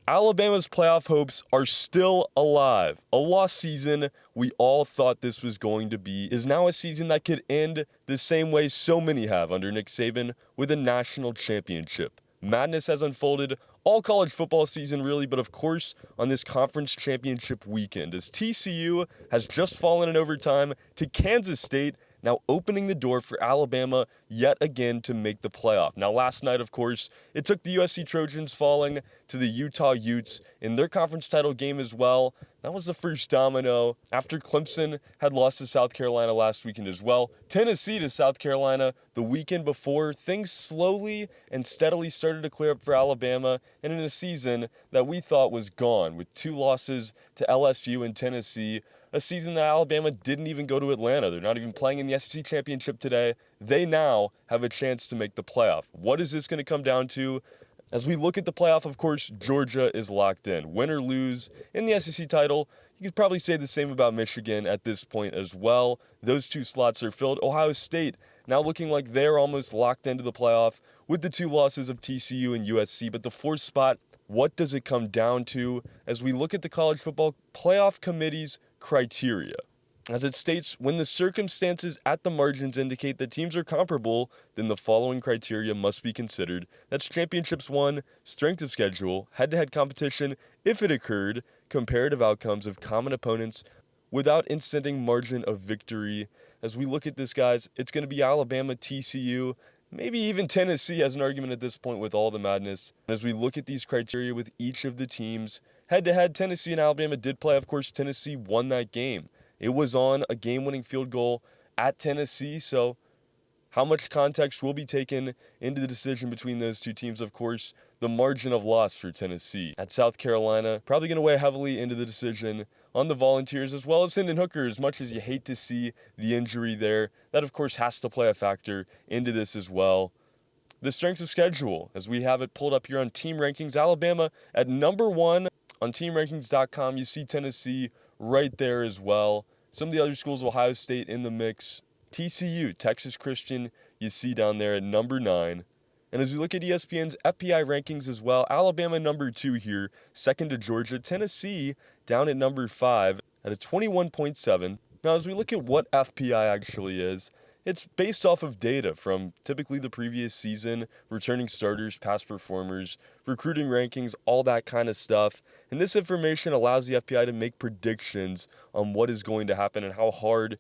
Alabama's playoff hopes are still alive. A lost season we all thought this was going to be is now a season that could end the same way so many have under Nick Saban, with a national championship. Madness has unfolded all college football season really, but of course on this conference championship weekend, as TCU has just fallen in overtime to Kansas State, now opening the door for Alabama yet again to make the playoff. Now last night, of course, it took the USC Trojans falling to the Utah Utes in their conference title game as well. That was the first domino after Clemson had lost to South Carolina last weekend as well. Tennessee to South Carolina the weekend before. Things slowly and steadily started to clear up for Alabama, and in a season that we thought was gone with 2 losses to LSU and Tennessee, a season that Alabama didn't even go to Atlanta. They're not even playing in the SEC Championship today. They now have a chance to make the playoff. What is this going to come down to? As we look at the playoff, of course, Georgia is locked in. Win or lose in the SEC title, you could probably say the same about Michigan at this point as well. Those 2 slots are filled. Ohio State now looking like they're almost locked into the playoff with the 2 losses of TCU and USC. But the 4th spot, what does it come down to as we look at the College Football Playoff Committee's criteria? As it states, when the circumstances at the margins indicate that teams are comparable, then the following criteria must be considered. That's championships won, strength of schedule, head-to-head competition, if it occurred, comparative outcomes of common opponents without inciting margin of victory. As we look at this, guys, it's going to be Alabama, TCU, maybe even Tennessee has an argument at this point with all the madness. As we look at these criteria with each of the teams, head-to-head, Tennessee and Alabama did play. Of course, Tennessee won that game. It was on a game-winning field goal at Tennessee, so how much context will be taken into the decision between those 2 teams? Of course, the margin of loss for Tennessee. At South Carolina, probably going to weigh heavily into the decision on the Volunteers, as well as Hendon Hooker. As much as you hate to see the injury there, that of course has to play a factor into this as well. The strength of schedule, as we have it pulled up here on team rankings, Alabama at number 1 on teamrankings.com. You see Tennessee right there as well. Some of the other schools, Ohio State in the mix. TCU, Texas Christian, you see down there at number 9. And as we look at ESPN's FPI rankings as well, Alabama number 2 here, second to Georgia. Tennessee down at number 5 at a 21.7. Now, as we look at what FPI actually is, it's based off of data from typically the previous season, returning starters, past performers, recruiting rankings, all that kind of stuff. And this information allows the FPI to make predictions on what is going to happen and how hard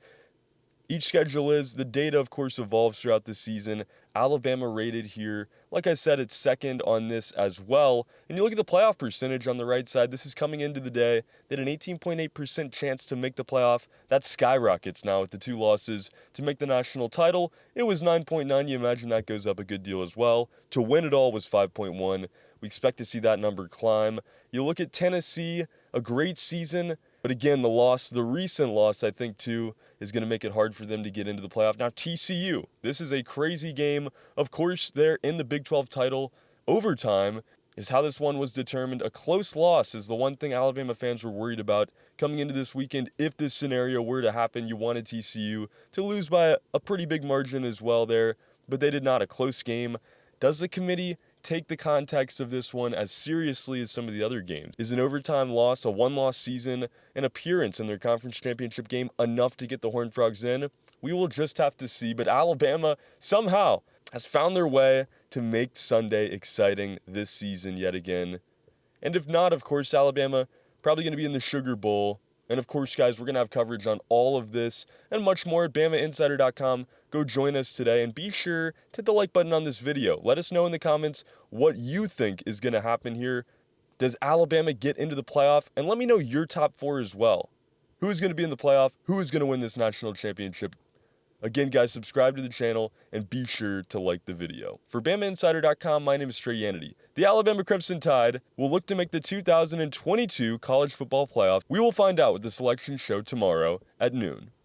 each schedule is. The data, of course, evolves throughout the season. Alabama rated here, like I said, it's second on this as well. And you look at the playoff percentage on the right side. This is coming into the day. They had an 18.8% chance to make the playoff. That skyrockets now with the 2 losses to make the national title. It was 9.9. You imagine that goes up a good deal as well. To win it all was 5.1. We expect to see that number climb. You look at Tennessee, a great season. But again, the recent loss, I think, too, is going to make it hard for them to get into the playoff. Now, TCU, this is a crazy game. Of course, they're in the Big 12 title. Overtime is how this one was determined. A close loss is the one thing Alabama fans were worried about coming into this weekend. If this scenario were to happen, you wanted TCU to lose by a pretty big margin as well there, but they did not. A close game. Does the committee take the context of this one as seriously as some of the other games? Is an overtime loss, a 1-loss season, an appearance in their conference championship game enough to get the Horned Frogs in? We will just have to see, but Alabama somehow has found their way to make Sunday exciting this season yet again. And if not, of course, Alabama probably going to be in the Sugar Bowl. And of course, guys, we're going to have coverage on all of this and much more at BamaInsider.com. Go join us today and be sure to hit the like button on this video. Let us know in the comments what you think is going to happen here. Does Alabama get into the playoff? And let me know your top 4 as well. Who is going to be in the playoff? Who is going to win this national championship? Again, guys, subscribe to the channel and be sure to like the video. For BamaInsider.com, my name is Trey Yanity. The Alabama Crimson Tide will look to make the 2022 college football playoff. We will find out with the selection show tomorrow at noon.